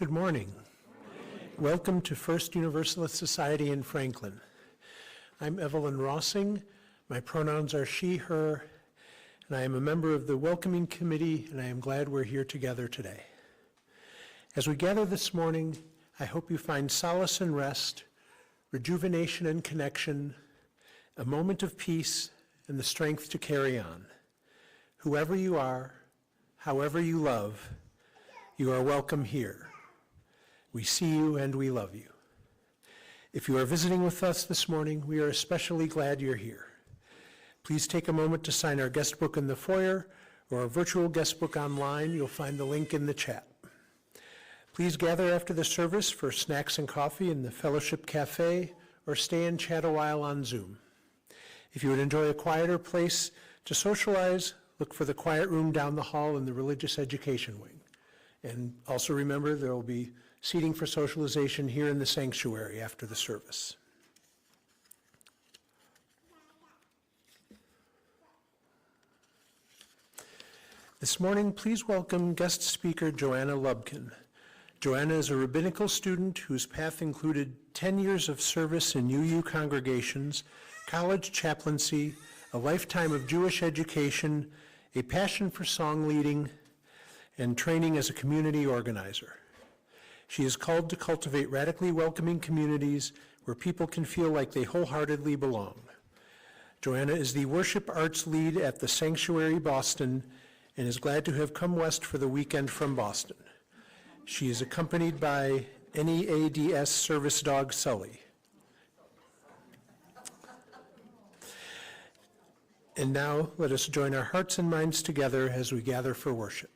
Good morning. Welcome to First Universalist Society in Franklin. I'm Evelyn Rossing. My pronouns are she, her, and I am a member of the Welcoming Committee, and I am glad we're here together today. As we gather this morning, I hope you find solace and rest, rejuvenation and connection, a moment of peace, and the strength to carry on. Whoever you are, however you love, you are welcome here. We see you and we love you. If you are visiting with us this morning, we are especially glad you're here. Please take a moment to sign our guest book in the foyer or our virtual guest book online. You'll find the link in the chat. Please gather after the service for snacks and coffee in the Fellowship Cafe or stay and chat a while on Zoom. If you would enjoy a quieter place to socialize, look for the quiet room down the hall in the Religious Education Wing. And also remember, there will be seating for socialization here in the sanctuary after the service. This morning, please welcome guest speaker Joanna Lubkin. Joanna is a rabbinical student whose path included 10 years of service in UU congregations, college chaplaincy, a lifetime of Jewish education, a passion for song leading, and training as a community organizer. She is called to cultivate radically welcoming communities where people can feel like they wholeheartedly belong. Joanna is the worship arts lead at the Sanctuary Boston and is glad to have come west for the weekend from Boston. She is accompanied by NEADS service dog Sully. And now let us join our hearts and minds together as we gather for worship.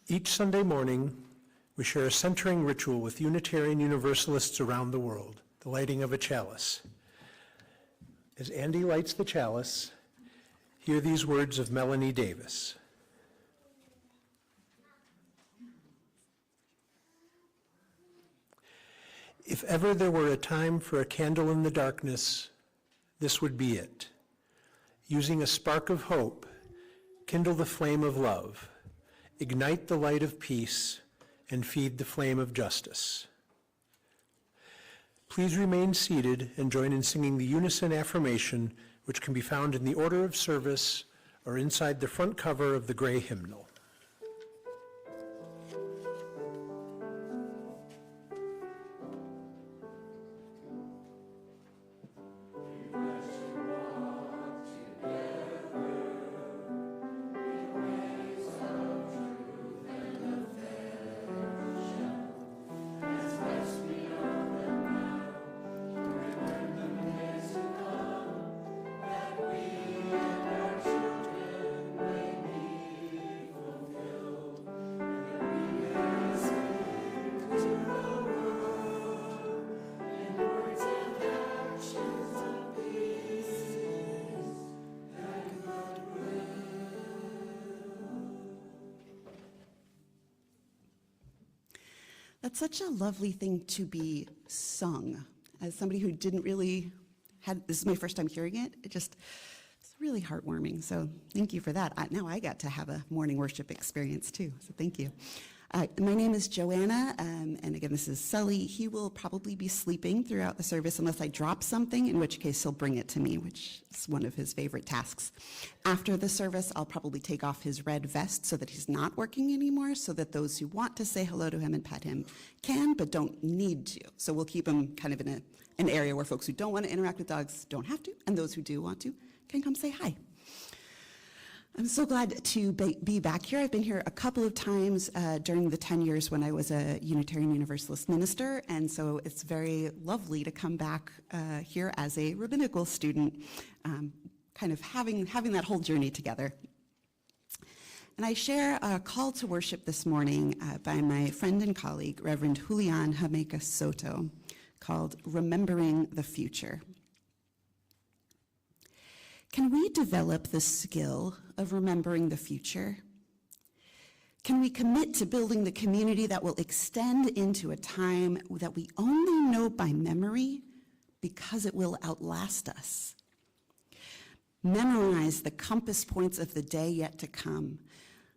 Each Sunday morning, we share a centering ritual with Unitarian Universalists around the world, the lighting of a chalice. As Andy lights the chalice, hear these words of Melanie Davis. If ever there were a time for a candle in the darkness, this would be it. Using a spark of hope, kindle the flame of love, ignite the light of peace, and feed the flame of justice. Please remain seated and join in singing the unison affirmation, which can be found in the order of service or inside the front cover of the gray hymnal. That's such a lovely thing to be sung. As somebody who didn't really this is my first time hearing it, it's really heartwarming. So thank you for that. Now I got to have a morning worship experience too, so thank you. My name is Joanna, and again, this is Sully. He will probably be sleeping throughout the service unless I drop something, in which case he'll bring it to me, which is one of his favorite tasks. After the service, I'll probably take off his red vest so that he's not working anymore, so that those who want to say hello to him and pet him can, but don't need to. So we'll keep him kind of in an area where folks who don't want to interact with dogs don't have to, and those who do want to can come say hi. I'm so glad to be back here. I've been here a couple of times during the 10 years when I was a Unitarian Universalist minister, and so it's very lovely to come back here as a rabbinical student, kind of having that whole journey together. And I share a call to worship this morning by my friend and colleague, Reverend Julian Jamaica Soto, called Remembering the Future. Can we develop the skill of remembering the future? Can we commit to building the community that will extend into a time that we only know by memory because it will outlast us? Memorize the compass points of the day yet to come,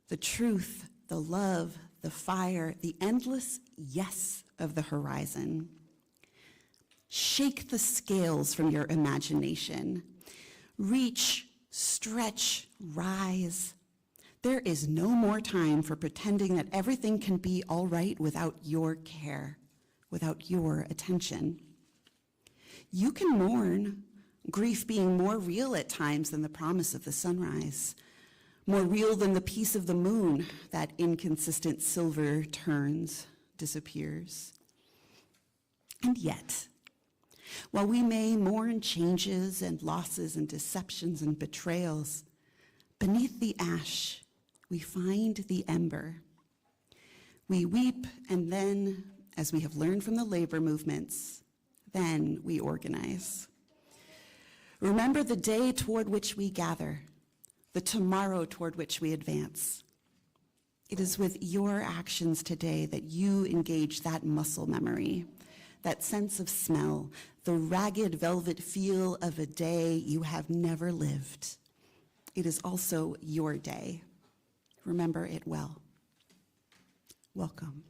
the truth, the love, the fire, the endless yes of the horizon. Shake the scales from your imagination. Reach, stretch, rise. There is no more time for pretending that everything can be all right without your care, without your attention. You can mourn, grief being more real at times than the promise of the sunrise, more real than the peace of the moon that inconsistent silver turns, disappears. And yet, while we may mourn changes and losses and deceptions and betrayals, beneath the ash, we find the ember. We weep, and then, as we have learned from the labor movements, then we organize. Remember the day toward which we gather, the tomorrow toward which we advance. It is with your actions today that you engage that muscle memory, that sense of smell, the ragged velvet feel of a day you have never lived. It is also your day. Remember it well. Welcome.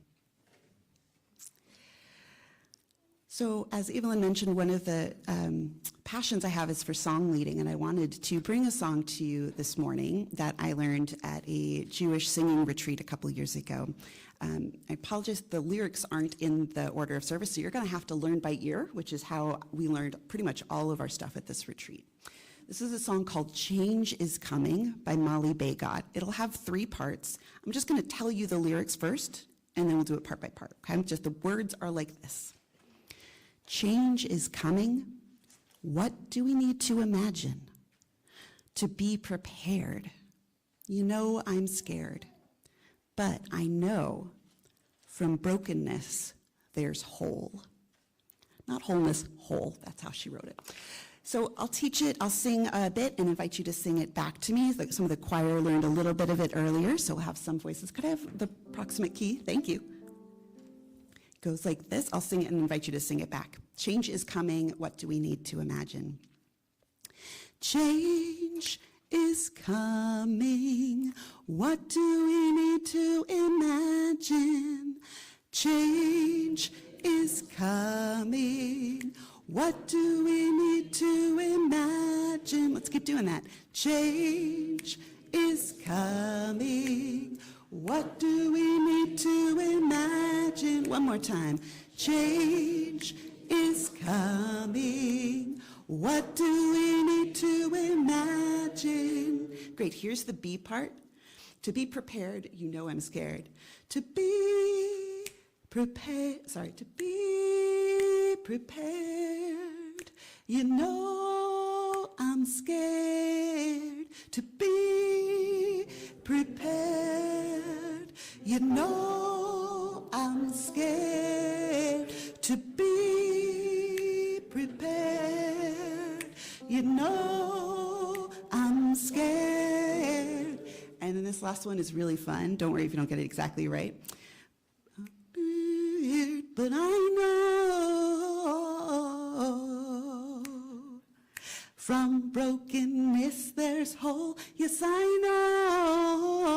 So as Evelyn mentioned, one of the passions I have is for song leading, and I wanted to bring a song to you this morning that I learned at a Jewish singing retreat a couple years ago. I apologize, the lyrics aren't in the order of service, so you're gonna have to learn by ear, which is how we learned pretty much all of our stuff at this retreat. This is a song called Change is Coming by Molly Bagott. It'll have 3 parts. I'm just gonna tell you the lyrics first, and then we'll do it part by part, okay? Just the words are like this. Change is coming. What do we need to imagine? To be prepared. You know I'm scared, but I know from brokenness there's whole. Not wholeness, whole. That's how she wrote it. So I'll teach it, I'll sing a bit and invite you to sing it back to me. Like some of the choir learned a little bit of it earlier, so we'll have some voices. Could I have the approximate key? Thank you. It goes like this. I'll sing it and invite you to sing it back. Change is coming. What do we need to imagine? Change is coming. What do we need to imagine? Change is coming. What do we need to imagine? Let's keep doing that. Change is coming. What do we need to imagine? One more time. Change is coming. What do we need to imagine? Great, here's the B part. To be prepared, you know I'm scared. To be prepared, to be prepared. You know I'm scared. To be prepared. You know I'm scared. To be prepared. You know I'm scared. And then this last one is really fun. Don't worry if you don't get it exactly right. But I know from brokenness there's whole. Yes, I know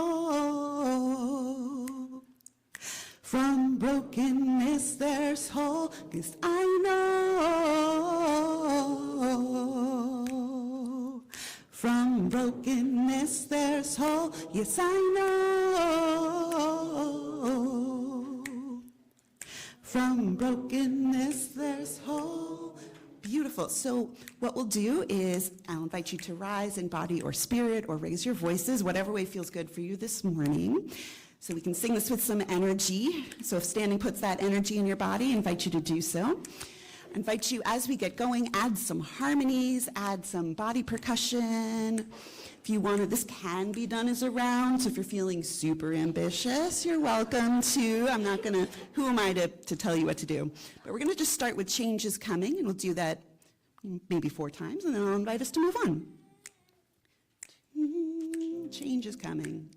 from brokenness there's whole. Yes, I know from brokenness there's whole. Yes, I know from brokenness there's whole. Beautiful. So what we'll do is I'll invite you to rise in body or spirit or raise your voices, whatever way feels good for you this morning. So we can sing this with some energy. So if standing puts that energy in your body, I invite you to do so. I invite you, as we get going, add some harmonies, add some body percussion. If you want to, this can be done as a round, so if you're feeling super ambitious, you're welcome to. I'm not going to, who am I to tell you what to do? But we're going to just start with Change is Coming, and we'll do that maybe 4 times, and then I'll invite us to move on. Change is coming.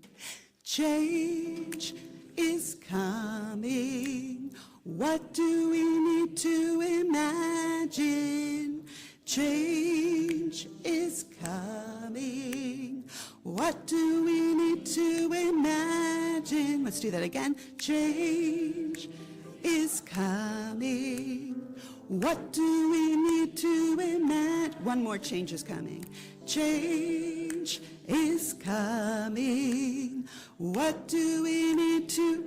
Change is coming. What do we need to imagine? Change is coming. What do we need to imagine? Let's do that again. Change is coming. What do we need to imagine? One more change is coming. Change is coming. What do we need to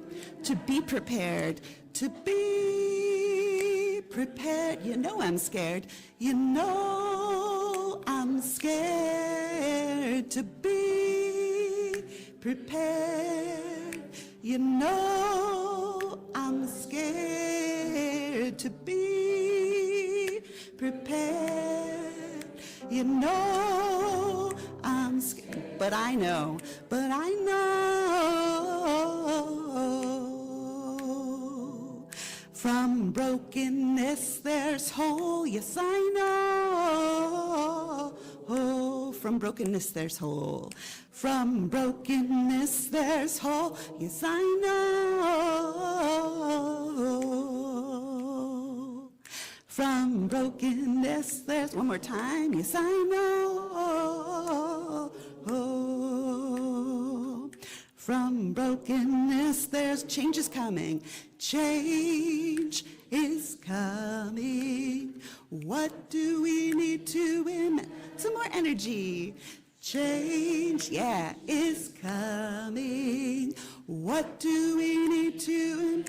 be prepared? To be prepared. You know I'm scared. You know I'm scared. To be prepared. You know I'm scared. To be prepared. You know I'm scared. But I know. From brokenness there's whole, yes I know. From brokenness there's whole. From brokenness there's whole, yes I know. From brokenness there's, one more time, yes I know. From brokenness there's change is coming. Change is coming. What do we need to some more energy. Change, yeah, is coming. What do we need to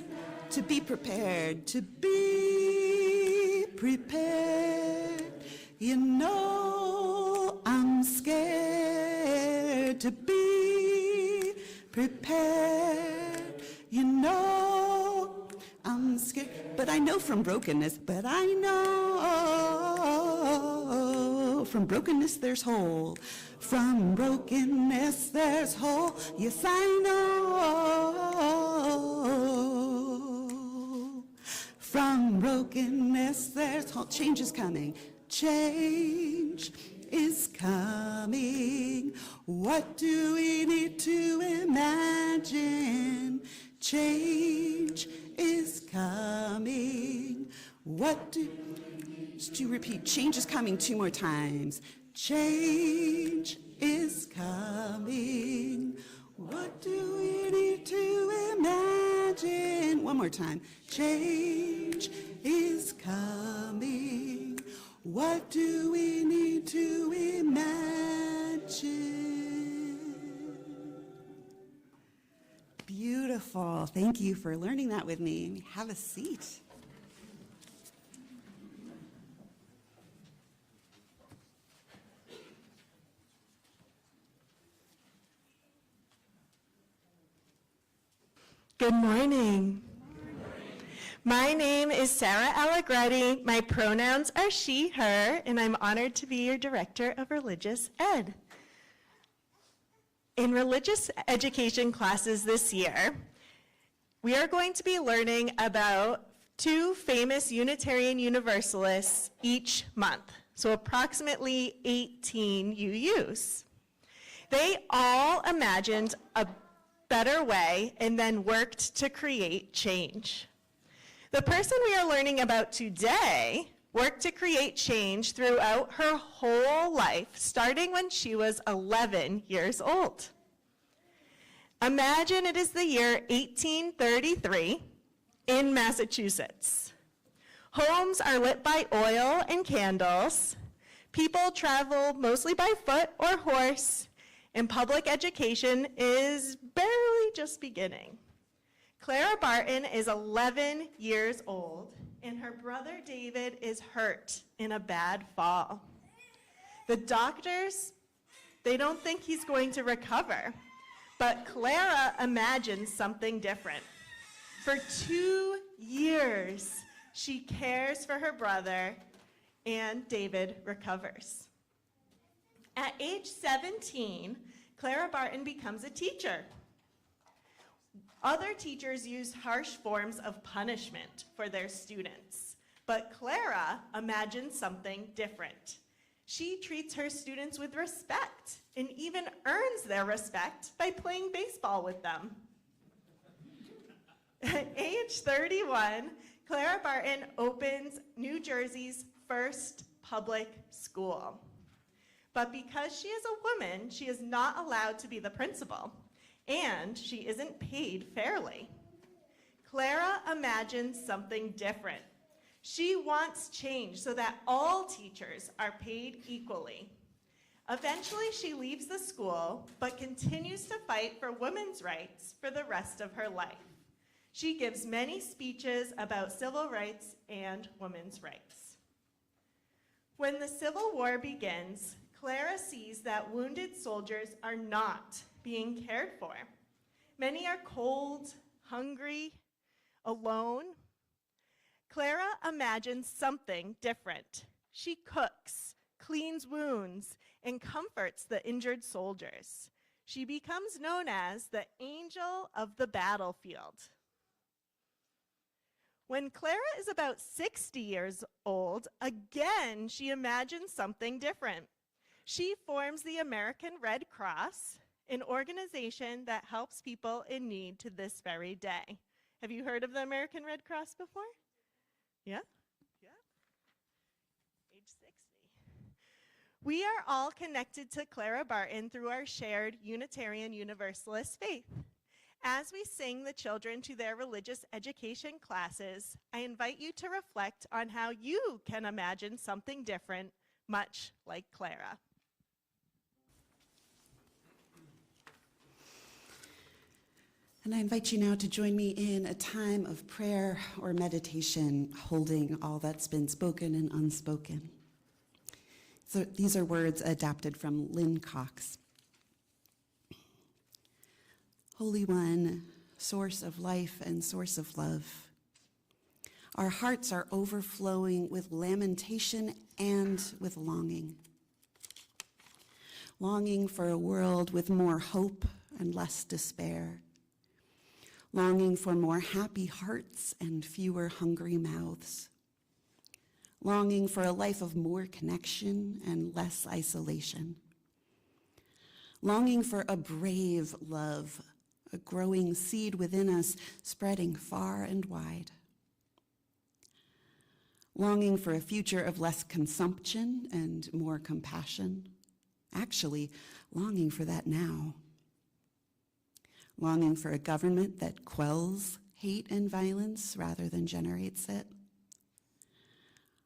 be prepared? To be prepared. You know I'm scared. To be prepared. You know I'm scared, but I know from brokenness, but I know from brokenness there's whole. From brokenness there's whole, yes I know. From brokenness there's whole, change is coming. Change is coming. What do we need to imagine? Change is coming. Just to repeat, change is coming 2 more times. Change is coming. What do we need to imagine? One more time. Change is coming. What do we need to imagine? Beautiful. Thank you for learning that with me. Have a seat. Good morning. My name is Sarah Allegretti. My pronouns are she, her, and I'm honored to be your Director of Religious Ed. In religious education classes this year, we are going to be learning about 2 famous Unitarian Universalists each month, so approximately 18 UUs. They all imagined a better way and then worked to create change. The person we are learning about today worked to create change throughout her whole life, starting when she was 11 years old. Imagine it is the year 1833 in Massachusetts. Homes are lit by oil and candles. People travel mostly by foot or horse, and public education is barely just beginning. Clara Barton is 11 years old, and her brother David is hurt in a bad fall. The doctors, they don't think he's going to recover, but Clara imagines something different. For 2 years, she cares for her brother, and David recovers. At age 17, Clara Barton becomes a teacher. Other teachers use harsh forms of punishment for their students, but Clara imagines something different. She treats her students with respect and even earns their respect by playing baseball with them. At age 31, Clara Barton opens New Jersey's first public school. But because she is a woman, she is not allowed to be the principal, and she isn't paid fairly. Clara imagines something different. She wants change so that all teachers are paid equally. Eventually, she leaves the school, but continues to fight for women's rights for the rest of her life. She gives many speeches about civil rights and women's rights. When the Civil War begins, Clara sees that wounded soldiers are not being cared for. Many are cold, hungry, alone. Clara imagines something different. She cooks, cleans wounds, and comforts the injured soldiers. She becomes known as the Angel of the Battlefield. When Clara is about 60 years old, again, she imagines something different. She forms the American Red Cross, an organization that helps people in need to this very day. Have you heard of the American Red Cross before? Yeah? Yeah? Age 60. We are all connected to Clara Barton through our shared Unitarian Universalist faith. As we sing the children to their religious education classes, I invite you to reflect on how you can imagine something different, much like Clara. And I invite you now to join me in a time of prayer or meditation, holding all that's been spoken and unspoken. So these are words adapted from Lynn Cox. Holy One, source of life and source of love, our hearts are overflowing with lamentation and with longing. Longing for a world with more hope and less despair. Longing for more happy hearts and fewer hungry mouths. Longing for a life of more connection and less isolation. Longing for a brave love, a growing seed within us, spreading far and wide. Longing for a future of less consumption and more compassion. Actually, longing for that now. Longing for a government that quells hate and violence rather than generates it.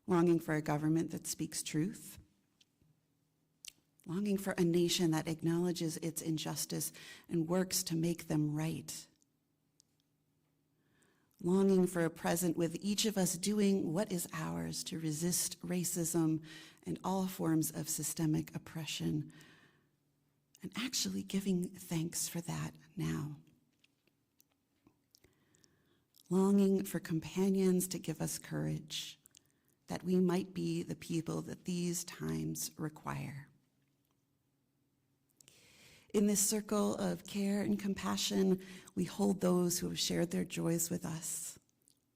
Longing for a government that speaks truth. Longing for a nation that acknowledges its injustice and works to make them right. Longing for a present with each of us doing what is ours to resist racism and all forms of systemic oppression, and actually giving thanks for that now. Longing for companions to give us courage, that we might be the people that these times require. In this circle of care and compassion, we hold those who have shared their joys with us.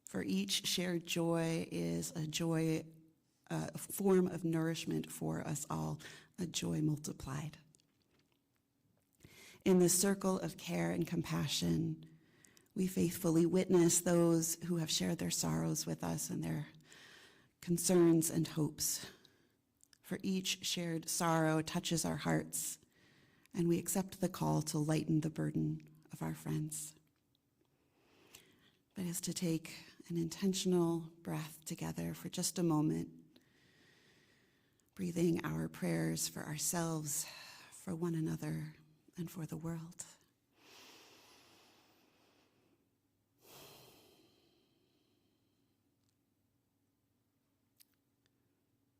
For each shared joy is a joy, a form of nourishment for us all, a joy multiplied. In this circle of care and compassion, we faithfully witness those who have shared their sorrows with us and their concerns and hopes. For each shared sorrow touches our hearts, and we accept the call to lighten the burden of our friends. But is to take an intentional breath together for just a moment, breathing our prayers for ourselves, for one another, and for the world.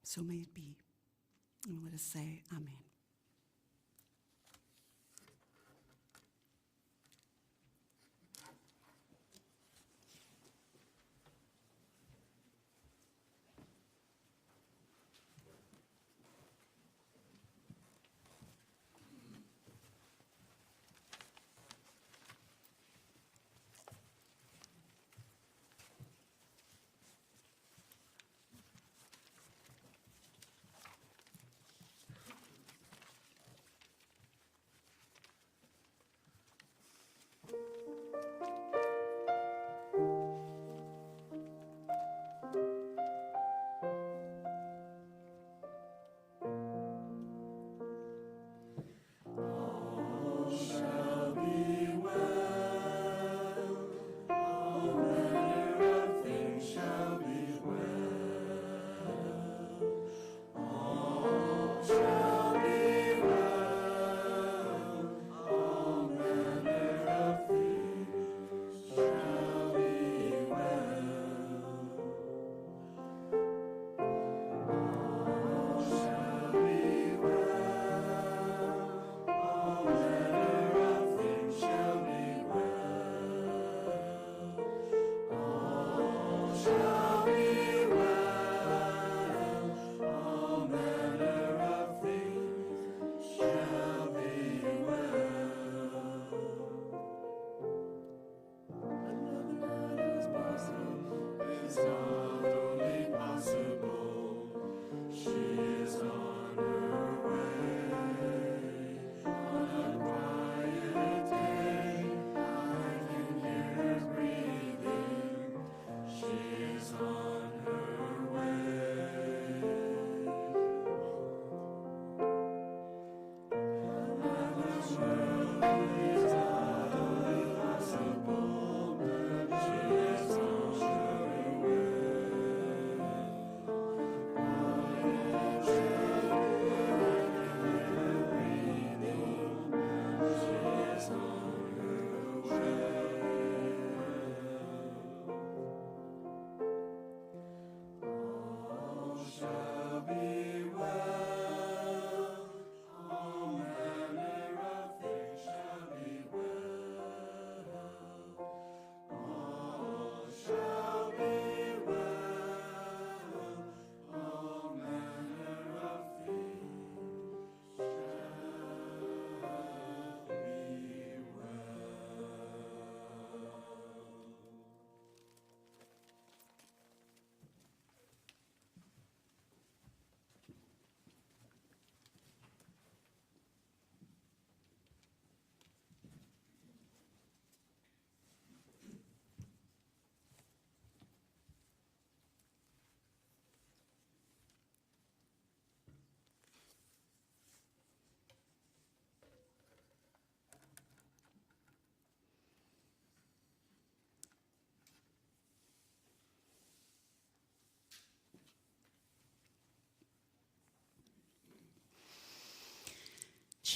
So may it be. And let us say amen.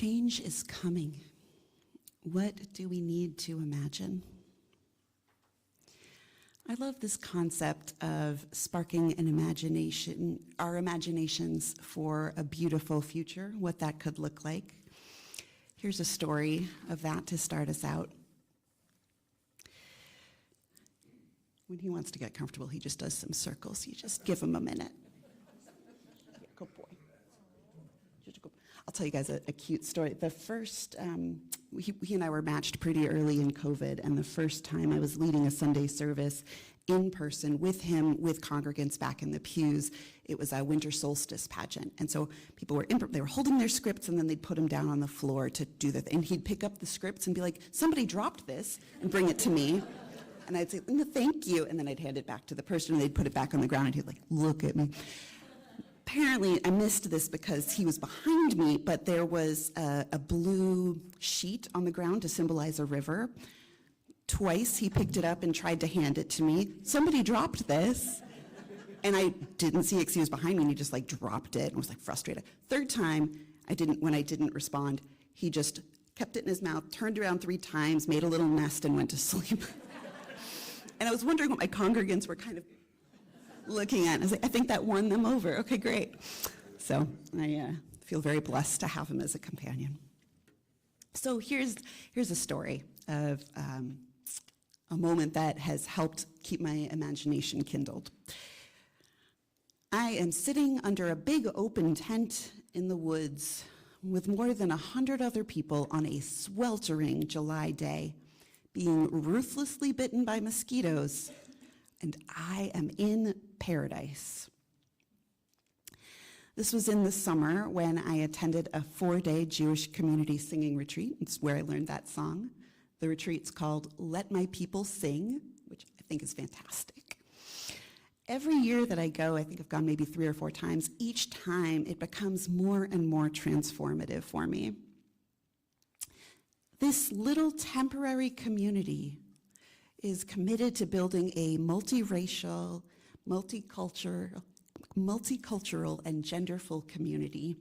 Change is coming. What do we need to imagine? I love this concept of sparking an imagination, our imaginations for a beautiful future, what that could look like. Here's a story of that to start us out. When he wants to get comfortable, he just does some circles. You just give him a minute. Yeah, good boy. I'll tell you guys a cute story. The first, he and I were matched pretty early in COVID, and the first time I was leading a Sunday service in person with him, with congregants back in the pews, it was a winter solstice pageant. And so people were, they were holding their scripts, and then they'd put them down on the floor to do the thing. And he'd pick up the scripts and be like, somebody dropped this, and bring it to me. And I'd say, no, thank you. And then I'd hand it back to the person, and they'd put it back on the ground, and he'd like, look at me. Apparently, I missed this because he was behind me, but there was a blue sheet on the ground to symbolize a river. Twice, he picked it up and tried to hand it to me. Somebody dropped this. And I didn't see it because he was behind me, and he just like dropped it and was like frustrated. Third time, when I didn't respond, he just kept it in his mouth, turned around 3 times, made a little nest, and went to sleep. And I was wondering what my congregants were kind of looking at. I was like, I think that won them over. Okay, great. So I feel very blessed to have him as a companion. So here's a story of a moment that has helped keep my imagination kindled. I am sitting under a big open tent in the woods with more than 100 other people on a sweltering July day, being ruthlessly bitten by mosquitoes, and I am in paradise. This was in the summer when I attended a 4-day Jewish community singing retreat. It's where I learned that song. The retreat's called Let My People Sing, which I think is fantastic. Every year that I go, I think I've gone maybe 3 or 4 times, each time it becomes more and more transformative for me. This little temporary community is committed to building a multiracial, multicultural, and genderful community.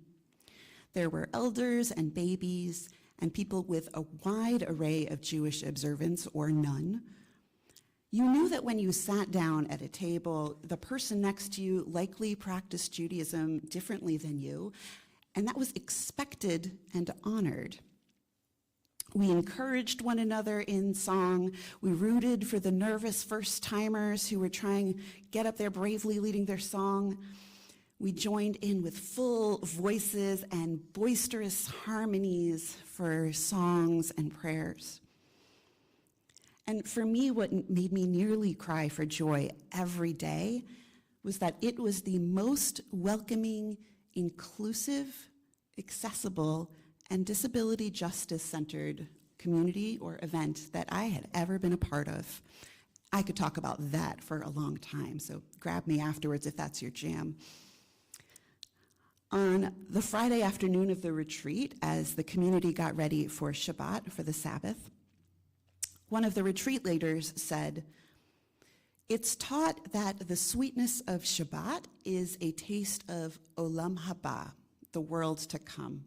There were elders and babies and people with a wide array of Jewish observance or none. You knew that when you sat down at a table, the person next to you likely practiced Judaism differently than you, and that was expected and honored. We encouraged one another in song. We rooted for the nervous first-timers who were trying to get up there bravely leading their song. We joined in with full voices and boisterous harmonies for songs and prayers. And for me, what made me nearly cry for joy every day was that it was the most welcoming, inclusive, accessible, and disability justice-centered community or event that I had ever been a part of. I could talk about that for a long time, so grab me afterwards if that's your jam. On the Friday afternoon of the retreat, as the community got ready for Shabbat, for the Sabbath, one of the retreat leaders said, "It's taught that the sweetness of Shabbat is a taste of Olam Haba, the world to come."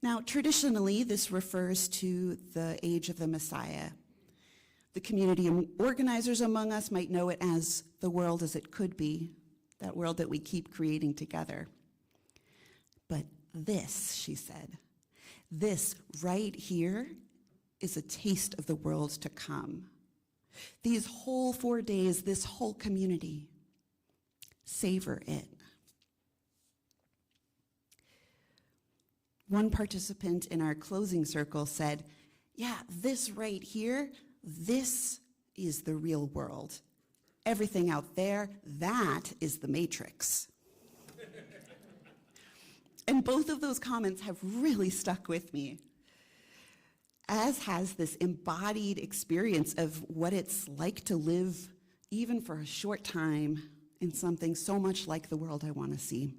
Now, traditionally, this refers to the age of the Messiah. The community organizers among us might know it as the world as it could be, that world that we keep creating together. But this, she said, this right here is a taste of the world to come. These whole 4 days, this whole community, savor it. One participant in our closing circle said, yeah, this right here, this is the real world. Everything out there, that is the Matrix. And both of those comments have really stuck with me, as has this embodied experience of what it's like to live, even for a short time, in something so much like the world I want to see.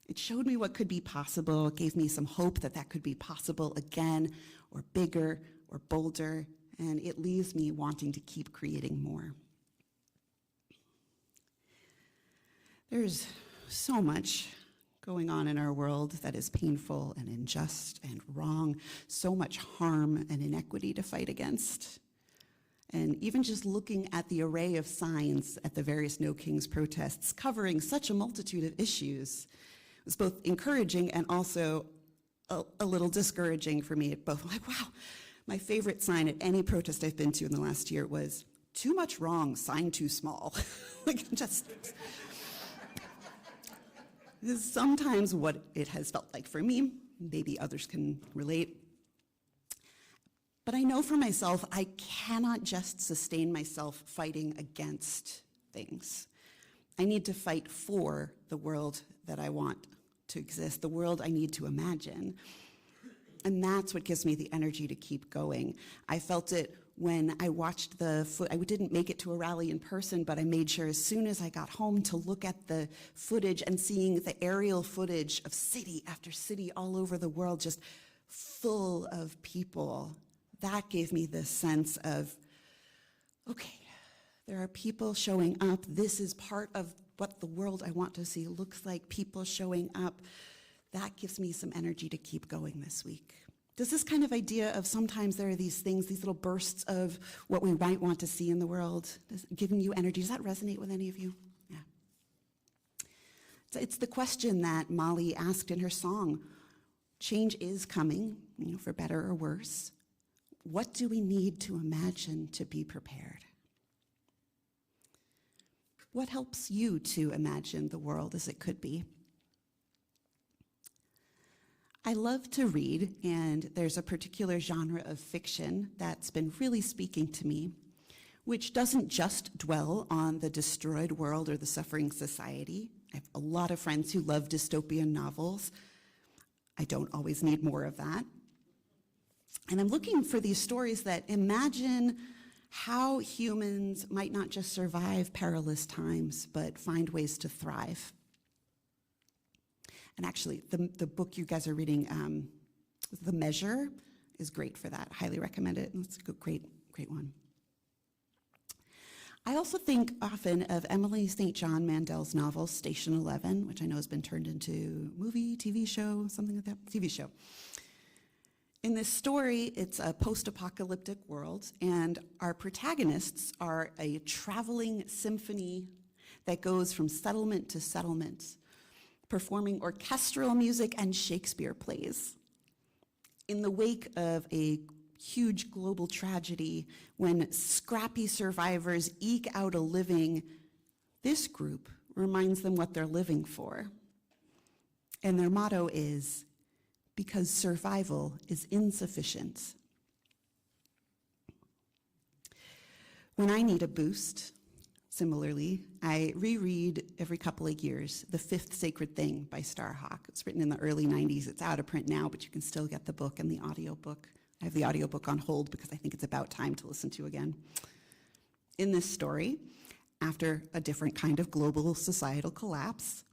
It showed me what could be possible. It gave me some hope that that could be possible again, or bigger, or bolder, and it leaves me wanting to keep creating more. There's so much going on in our world that is painful and unjust and wrong, so much harm and inequity to fight against. And even just looking at the array of signs at the various No Kings protests covering such a multitude of issues was both encouraging and also a little discouraging for me. Both like, wow, my favorite sign at any protest I've been to in the last year was "too much wrong, sign too small." Like, just, this is sometimes what it has felt like for me. Maybe others can relate. But I know for myself, I cannot just sustain myself fighting against things. I need to fight for the world that I want to exist, the world I need to imagine. And that's what gives me the energy to keep going. I felt it when I watched I didn't make it to a rally in person, but I made sure as soon as I got home to look at the footage and seeing the aerial footage of city after city all over the world, just full of people. That gave me this sense of, okay, there are people showing up. This is part of what the world I want to see looks like, people showing up. That gives me some energy to keep going this week. Does this kind of idea of sometimes there are these things, these little bursts of what we might want to see in the world, giving you energy, does that resonate with any of you? Yeah. So it's the question that Molly asked in her song. Change is coming, for better or worse. What do we need to imagine to be prepared? What helps you to imagine the world as it could be? I love to read, and there's a particular genre of fiction that's been really speaking to me, which doesn't just dwell on the destroyed world or the suffering society. I have a lot of friends who love dystopian novels. I don't always need more of that. And I'm looking for these stories that imagine how humans might not just survive perilous times, but find ways to thrive. And actually, the book you guys are reading, The Measure, is great for that. Highly recommend it. It's a great one. I also think often of Emily St. John Mandel's novel, Station 11, which I know has been turned into movie, TV show, something like that, TV show. In this story, it's a post-apocalyptic world, and our protagonists are a traveling symphony that goes from settlement to settlement, performing orchestral music and Shakespeare plays. In the wake of a huge global tragedy, when scrappy survivors eke out a living, this group reminds them what they're living for. And their motto is, because survival is insufficient. When I need a boost, similarly, I reread every couple of years The Fifth Sacred Thing by Starhawk. It's written in the early 90s. It's out of print now, but you can still get the book and the audiobook. I have the audiobook on hold because I think it's about time to listen to again. In this story, after a different kind of global societal collapse,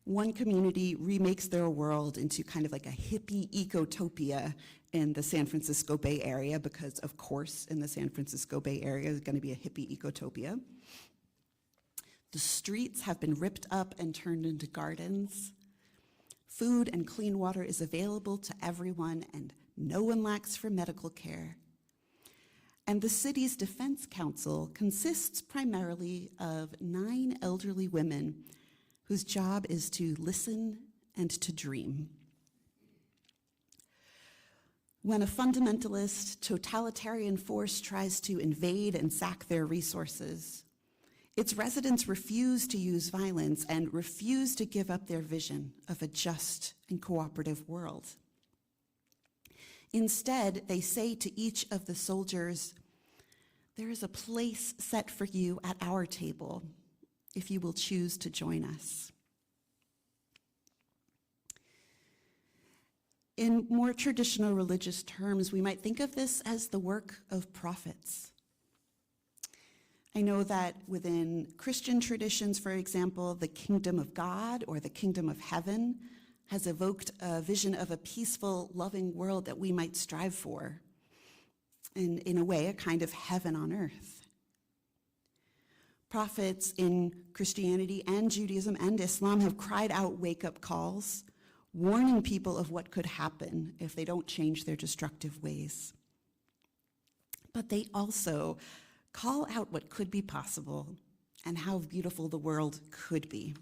one community remakes their world into kind of like a hippie ecotopia in the San Francisco Bay Area, because of course in the San Francisco Bay Area is going to be a hippie ecotopia. The streets have been ripped up and turned into gardens. Food and clean water is available to everyone, and no one lacks for medical care. And the city's defense council consists primarily of 9 elderly women whose job is to listen and to dream. When a fundamentalist, totalitarian force tries to invade and sack their resources, its residents refuse to use violence and refuse to give up their vision of a just and cooperative world. Instead, they say to each of the soldiers, "There is a place set for you at our table, if you will choose to join us." In more traditional religious terms, we might think of this as the work of prophets. I know that within Christian traditions, for example, the kingdom of God or the kingdom of heaven has evoked a vision of a peaceful, loving world that we might strive for, and in a way, a kind of heaven on earth. Prophets in Christianity and Judaism and Islam have cried out wake-up calls, warning people of what could happen if they don't change their destructive ways. But they also call out what could be possible and how beautiful the world could be.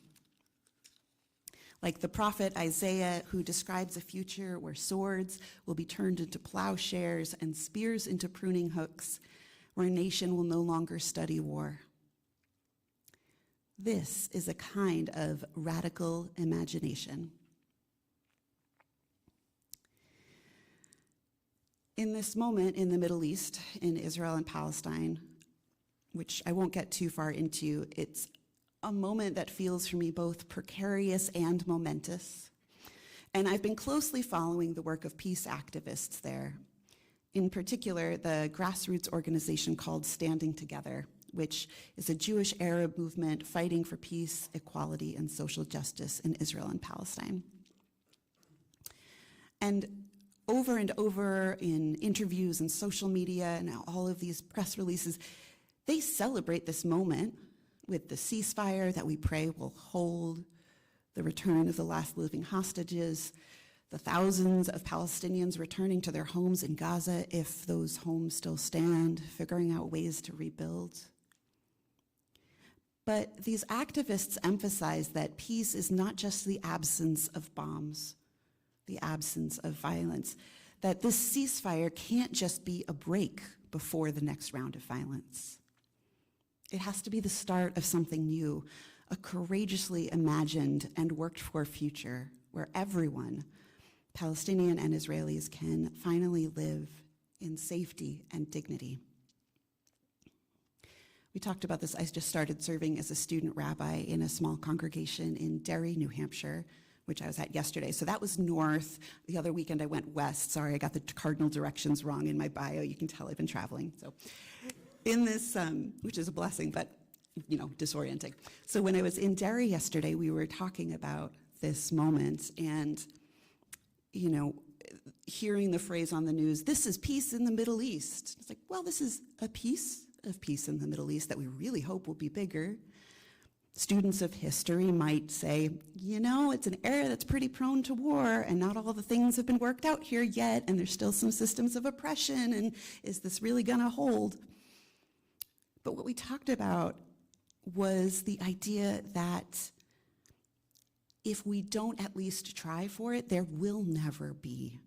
Like the prophet Isaiah, who describes a future where swords will be turned into plowshares and spears into pruning hooks, where a nation will no longer study war. This is a kind of radical imagination. In this moment in the Middle East, in Israel and Palestine, which I won't get too far into, it's a moment that feels for me both precarious and momentous. And I've been closely following the work of peace activists there. In particular, the grassroots organization called Standing Together, which is a Jewish Arab movement fighting for peace, equality, and social justice in Israel and Palestine. And over in interviews and social media and all of these press releases, they celebrate this moment with the ceasefire that we pray will hold, the return of the last living hostages, the thousands of Palestinians returning to their homes in Gaza if those homes still stand, figuring out ways to rebuild. But these activists emphasize that peace is not just the absence of bombs, the absence of violence, that this ceasefire can't just be a break before the next round of violence. It has to be the start of something new, a courageously imagined and worked for future where everyone, Palestinian and Israelis, can finally live in safety and dignity. We talked about this. I just started serving as a student rabbi in a small congregation in Derry, New Hampshire, which I was at yesterday. So that was north. The other weekend I went west. Sorry, I got the cardinal directions wrong in my bio. You can tell I've been traveling. So in this, which is a blessing, but disorienting. So when I was in Derry yesterday, we were talking about this moment and, hearing the phrase on the news, this is peace in the Middle East. It's like, well, this is a piece of peace in the Middle East that we really hope will be bigger. Students of history might say, it's an area that's pretty prone to war and not all the things have been worked out here yet and there's still some systems of oppression and is this really gonna hold? But what we talked about was the idea that if we don't at least try for it, there will never be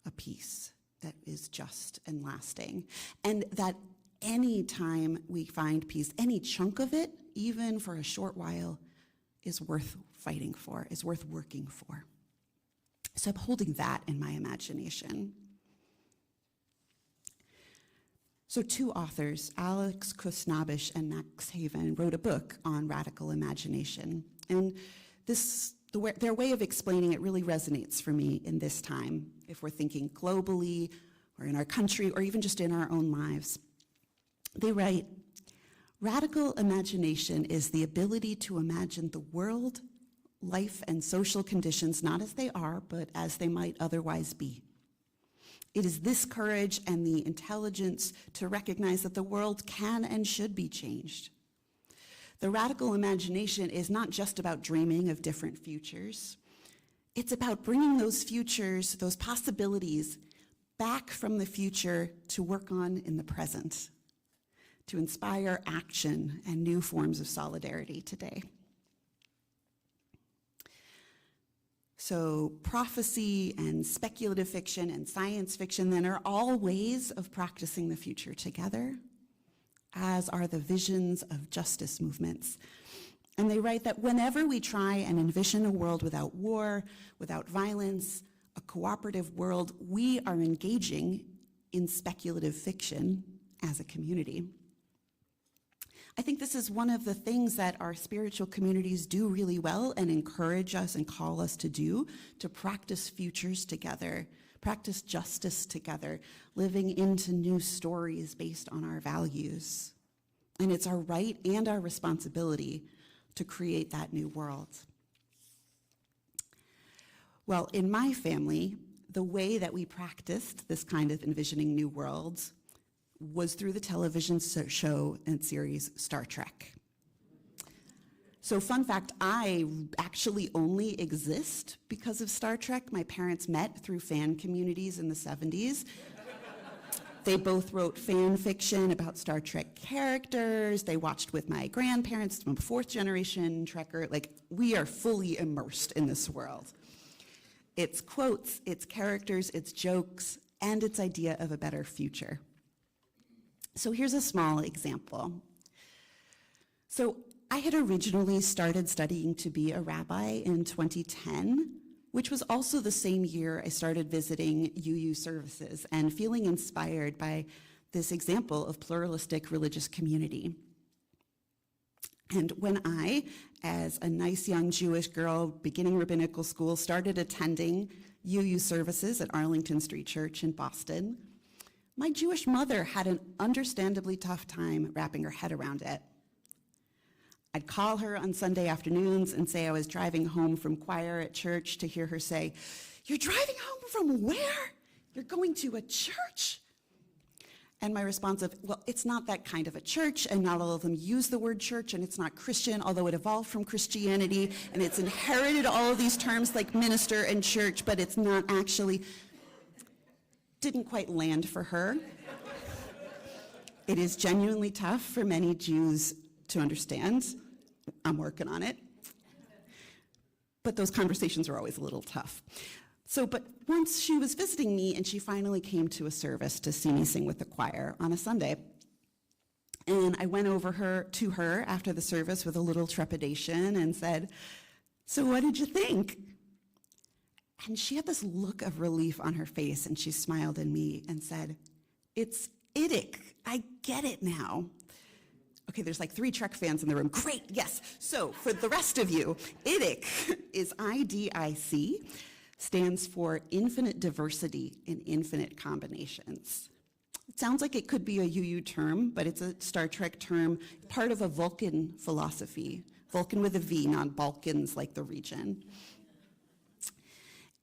a peace that is just and lasting. And that any time we find peace, any chunk of it, even for a short while, is worth fighting for, is worth working for. So I'm holding that in my imagination. So two authors, Alex Kusnabish and Max Haven, wrote a book on radical imagination. And their way of explaining it really resonates for me in this time, if we're thinking globally or in our country or even just in our own lives. They write, radical imagination is the ability to imagine the world, life, and social conditions not as they are, but as they might otherwise be. It is this courage and the intelligence to recognize that the world can and should be changed. The radical imagination is not just about dreaming of different futures. It's about bringing those futures, those possibilities, back from the future to work on in the present, to inspire action and new forms of solidarity today. So prophecy and speculative fiction and science fiction then are all ways of practicing the future together, as are the visions of justice movements. And they write that whenever we try and envision a world without war, without violence, a cooperative world, we are engaging in speculative fiction as a community. I think this is one of the things that our spiritual communities do really well and encourage us and call us to do, to practice futures together, practice justice together, living into new stories based on our values. And it's our right and our responsibility to create that new world. Well, in my family, the way that we practiced this kind of envisioning new worlds was through the television show and series Star Trek. So fun fact, I actually only exist because of Star Trek. My parents met through fan communities in the 70s. They both wrote fan fiction about Star Trek characters. They watched with my grandparents. I'm a fourth generation Trekker. Like, we are fully immersed in this world. Its quotes, its characters, its jokes, and its idea of a better future. So here's a small example. So I had originally started studying to be a rabbi in 2010, which was also the same year I started visiting UU services and feeling inspired by this example of pluralistic religious community. And when I, as a nice young Jewish girl beginning rabbinical school, started attending UU services at Arlington Street Church in Boston, my Jewish mother had an understandably tough time wrapping her head around it. I'd call her on Sunday afternoons and say I was driving home from choir at church to hear her say, "You're driving home from where? You're going to a church?" And my response of, well, it's not that kind of a church, and not all of them use the word church, and it's not Christian, although it evolved from Christianity, and it's inherited all of these terms like minister and church, but it's not actually, didn't quite land for her. It is genuinely tough for many Jews to understand. I'm working on it. But those conversations are always a little tough. But once she was visiting me and she finally came to a service to see me sing with the choir on a Sunday. And I went over to her after the service with a little trepidation and said, "So what did you think?" And she had this look of relief on her face and she smiled at me and said, "It's Iddick. I get it now." Okay, there's like 3 Trek fans in the room. Great, yes. So for the rest of you, Iddick is IDIC, stands for Infinite Diversity in Infinite Combinations. It sounds like it could be a UU term, but it's a Star Trek term, part of a Vulcan philosophy. Vulcan with a V, not Balkans like the region.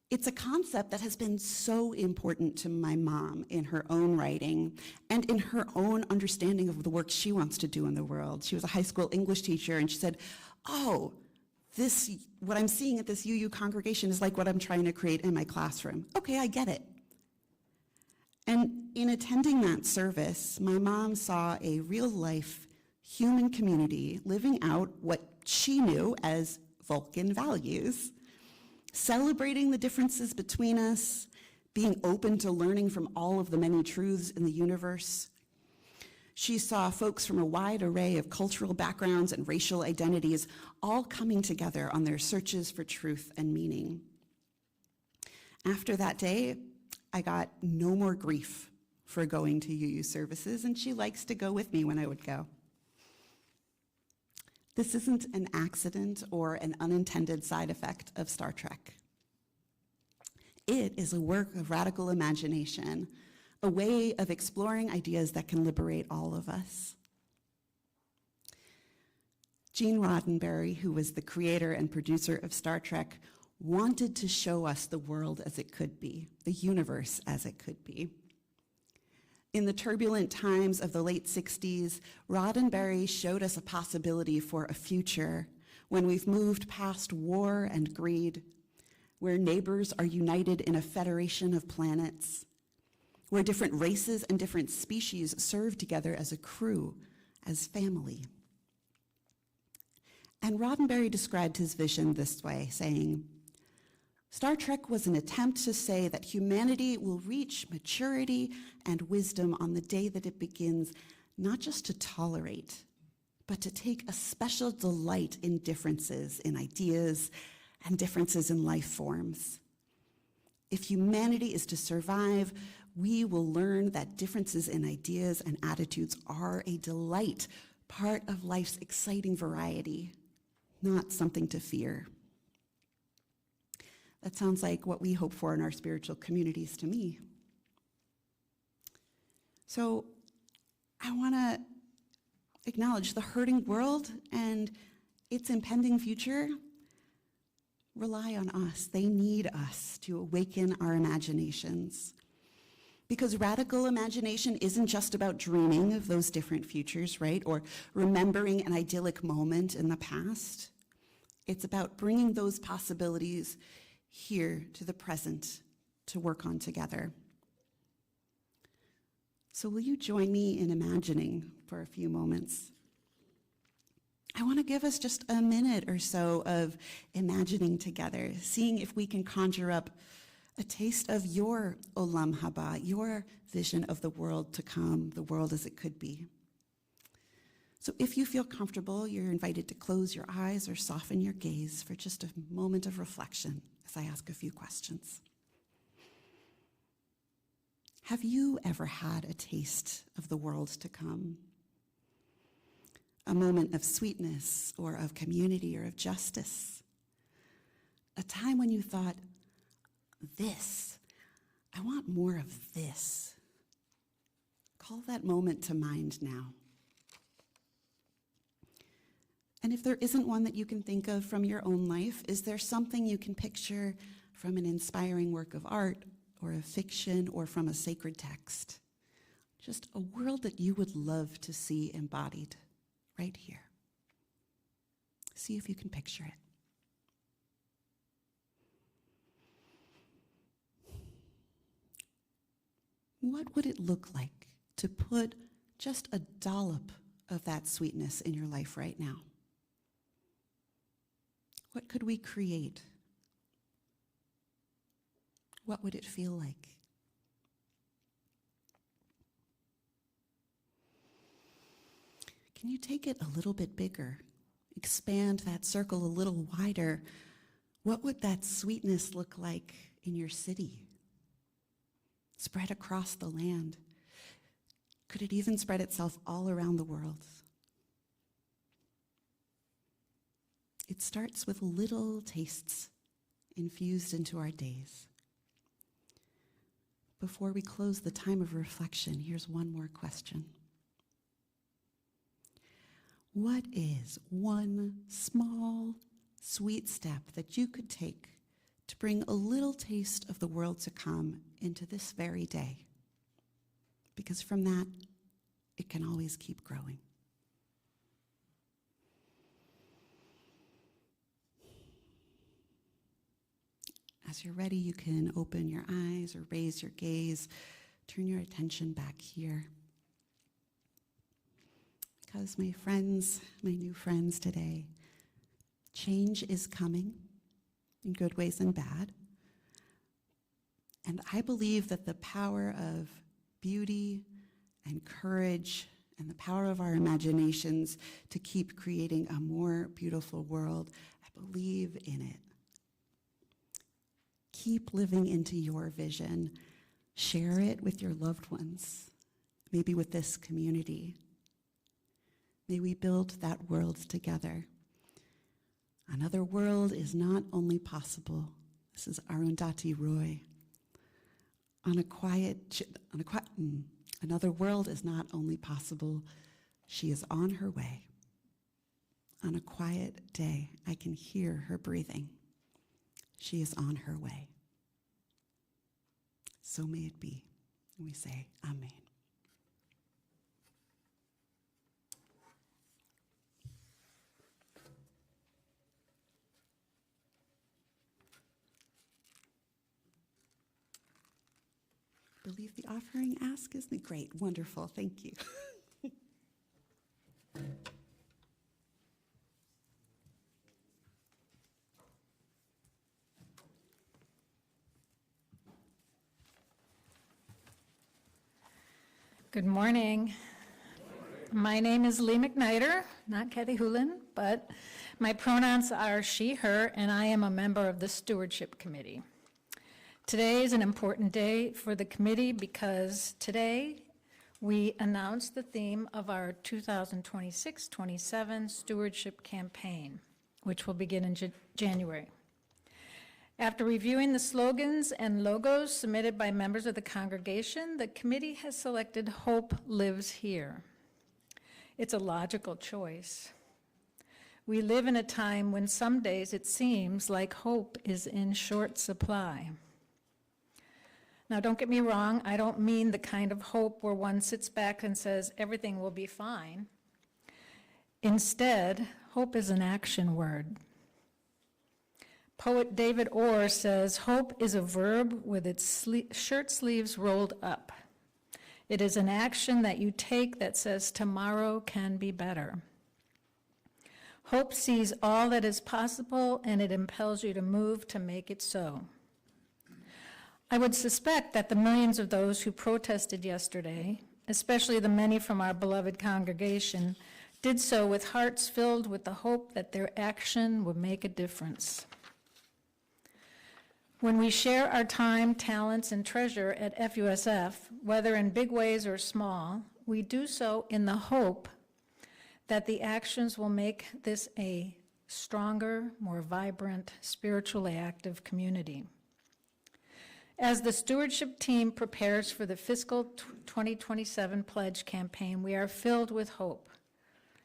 It's a concept that has been so important to my mom in her own writing and in her own understanding of the work she wants to do in the world. She was a high school English teacher, and she said, "Oh, what I'm seeing at this UU congregation is like what I'm trying to create in my classroom." Okay, I get it. And in attending that service, my mom saw a real-life human community living out what she knew as Vulcan values, celebrating the differences between us, being open to learning from all of the many truths in the universe. She saw folks from a wide array of cultural backgrounds and racial identities all coming together on their searches for truth and meaning. After that day, I got no more grief for going to UU services, and she likes to go with me when I would go. This isn't an accident or an unintended side effect of Star Trek. It is a work of radical imagination, a way of exploring ideas that can liberate all of us. Gene Roddenberry, who was the creator and producer of Star Trek, wanted to show us the world as it could be, the universe as it could be. In the turbulent times of the late 60s, Roddenberry showed us a possibility for a future when we've moved past war and greed, where neighbors are united in a federation of planets, where different races and different species serve together as a crew, as family. And Roddenberry described his vision this way, saying, "Star Trek was an attempt to say that humanity will reach maturity and wisdom on the day that it begins not just to tolerate, but to take a special delight in differences in ideas and differences in life forms. If humanity is to survive, we will learn that differences in ideas and attitudes are a delight, part of life's exciting variety, not something to fear." That sounds like what we hope for in our spiritual communities to me. So I want to acknowledge the hurting world and its impending future rely on us. They need us to awaken our imaginations. Because radical imagination isn't just about dreaming of those different futures, right? Or remembering an idyllic moment in the past. It's about bringing those possibilities here to the present to work on together. So will you join me in imagining for a few moments? I want to give us just a minute or so of imagining together, seeing if we can conjure up a taste of your Olam Haba, your vision of the world to come, the world as it could be. So if you feel comfortable, you're invited to close your eyes or soften your gaze for just a moment of reflection as I ask a few questions. Have you ever had a taste of the world to come? A moment of sweetness or of community or of justice? A time when you thought, this, I want more of this. Call that moment to mind now. And if there isn't one that you can think of from your own life, is there something you can picture from an inspiring work of art or of fiction or from a sacred text? Just a world that you would love to see embodied right here. See if you can picture it. What would it look like to put just a dollop of that sweetness in your life right now? What could we create? What would it feel like? Can you take it a little bit bigger? Expand that circle a little wider. What would that sweetness look like in your city? Spread across the land? Could it even spread itself all around the world? It starts with little tastes infused into our days. Before we close the time of reflection, here's one more question. What is one small, sweet step that you could take to bring a little taste of the world to come into this very day? Because from that, it can always keep growing. As you're ready, you can open your eyes or raise your gaze, turn your attention back here. Because my friends, my new friends today, change is coming in good ways and bad. And I believe that the power of beauty and courage and the power of our imaginations to keep creating a more beautiful world, I believe in it. Keep living into your vision. Share it with your loved ones, maybe with this community. May we build that world together. Another world is not only possible. This is Arundhati Roy. Another world is not only possible, she is on her way. On a quiet day, I can hear her breathing. She is on her way. So may it be. And we say, Amen. I believe the offering ask is the great. Wonderful. Thank you. Good morning. My name is Lee McNider, not Kathy Hulin, but my pronouns are she, her, and I am a member of the Stewardship Committee. Today is an important day for the committee because today we announce the theme of our 2026-27 Stewardship Campaign, which will begin in January. After reviewing the slogans and logos submitted by members of the congregation, the committee has selected Hope Lives Here. It's a logical choice. We live in a time when some days it seems like hope is in short supply. Now, don't get me wrong, I don't mean the kind of hope where one sits back and says everything will be fine. Instead, hope is an action word. Poet David Orr says, "Hope is a verb with its shirt sleeves rolled up. It is an action that you take that says tomorrow can be better." Hope sees all that is possible, and it impels you to move to make it so. I would suspect that the millions of those who protested yesterday, especially the many from our beloved congregation, did so with hearts filled with the hope that their action would make a difference. When we share our time, talents, and treasure at FUSF, whether in big ways or small, we do so in the hope that the actions will make this a stronger, more vibrant, spiritually active community. As the stewardship team prepares for the fiscal 2027 pledge campaign, we are filled with hope.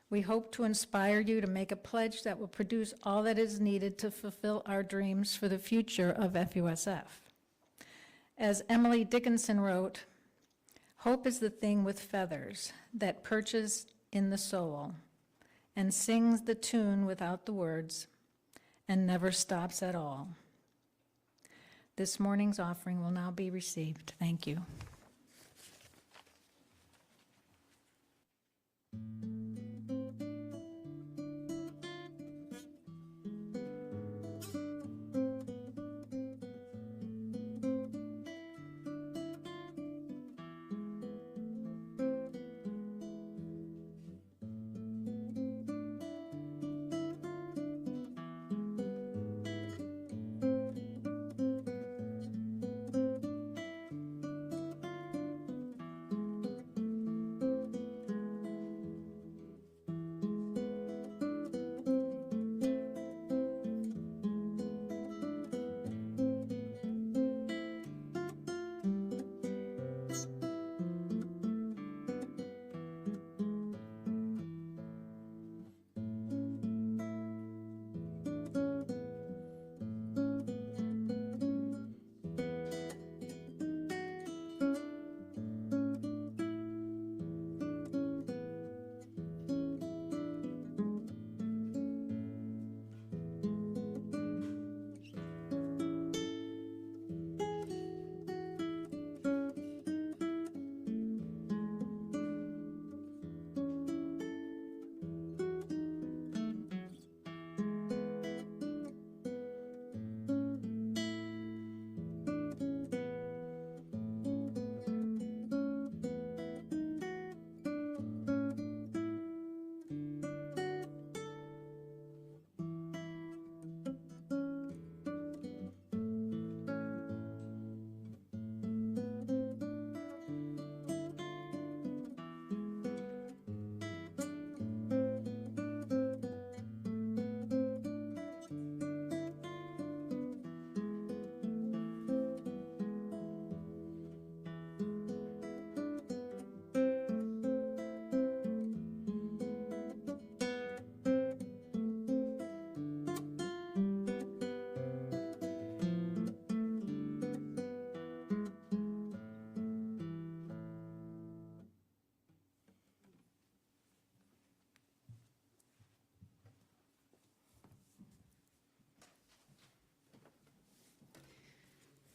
We hope to inspire you to make a pledge that will produce all that is needed to fulfill our dreams for the future of FUSF. As Emily Dickinson wrote, "Hope is the thing with feathers that perches in the soul and sings the tune without the words and never stops at all." This morning's offering will now be received. Thank you.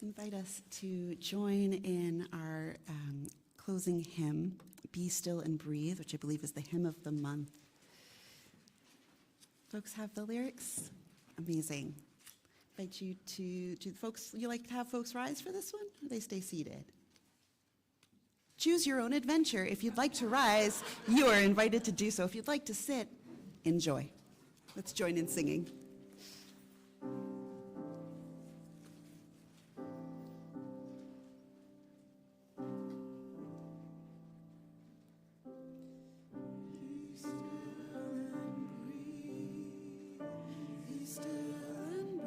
Invite us to join in our closing hymn, "Be Still and Breathe," which I believe is the hymn of the month. Folks have the lyrics? Amazing. Invite you to, do the folks, you like to have folks rise for this one, or they stay seated? Choose your own adventure. If you'd like to rise, you are invited to do so. If you'd like to sit, enjoy. Let's join in singing. Still and breathe.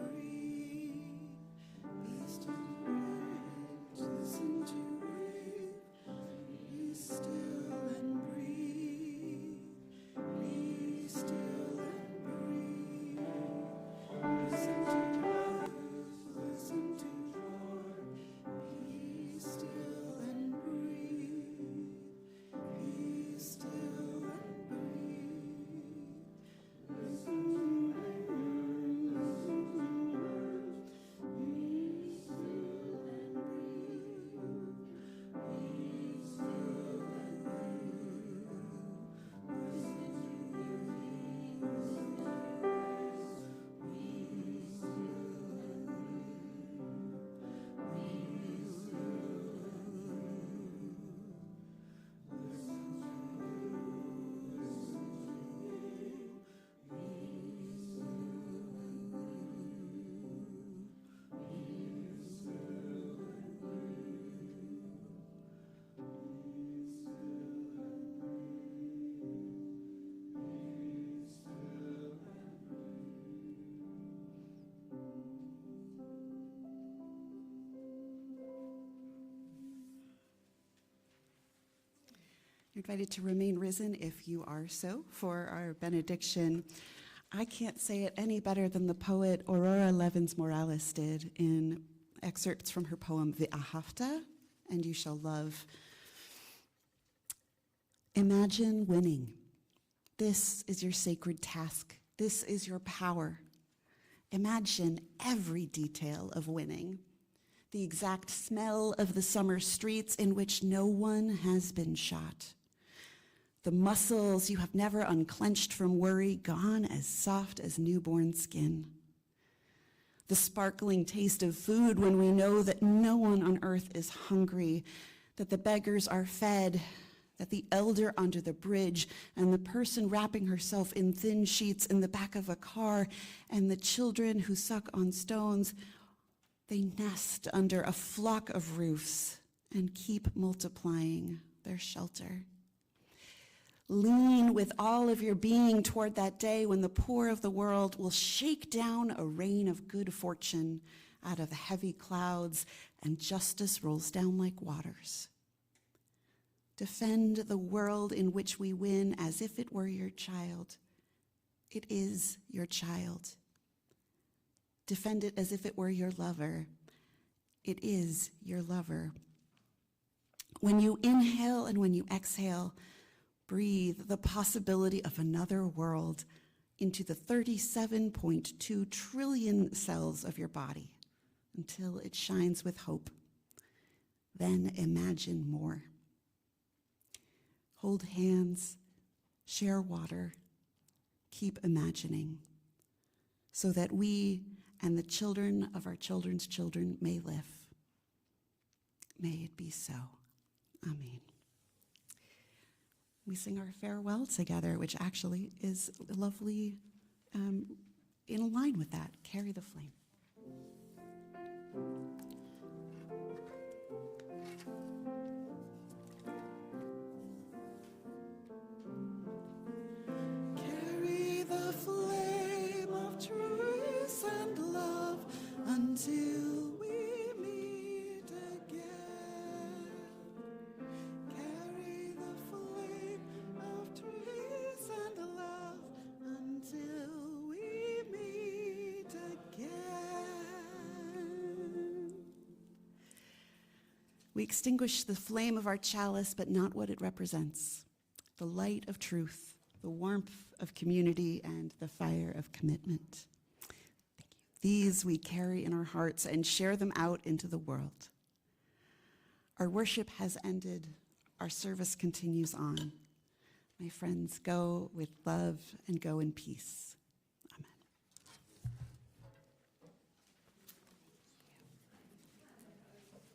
You're invited to remain risen if you are so for our benediction. I can't say it any better than the poet Aurora Levins Morales did in excerpts from her poem V'ahavta, and you shall love. Imagine winning. This is your sacred task. This is your power. Imagine every detail of winning. The exact smell of the summer streets in which no one has been shot. The muscles you have never unclenched from worry, gone as soft as newborn skin. The sparkling taste of food when we know that no one on earth is hungry, that the beggars are fed, that the elder under the bridge and the person wrapping herself in thin sheets in the back of a car and the children who suck on stones, they nest under a flock of roofs and keep multiplying their shelter. Lean with all of your being toward that day when the poor of the world will shake down a rain of good fortune out of the heavy clouds and justice rolls down like waters. Defend the world in which we win as if it were your child. It is your child. Defend it as if it were your lover. It is your lover. When you inhale and when you exhale, breathe the possibility of another world into the 37.2 trillion cells of your body until it shines with hope. Then imagine more. Hold hands, share water, keep imagining, so that we and the children of our children's children may live. May it be so. Amen. We sing our farewell together, which actually is lovely, in line with that. Carry the flame. Carry the flame of truth and love until we meet again. Carry the flame of truth and love until we meet again. We extinguish the flame of our chalice, but not what it represents. The light of truth, the warmth of community, and the fire of commitment. Thank you. These we carry in our hearts and share them out into the world. Our worship has ended. Our service continues on. My friends, go with love and go in peace.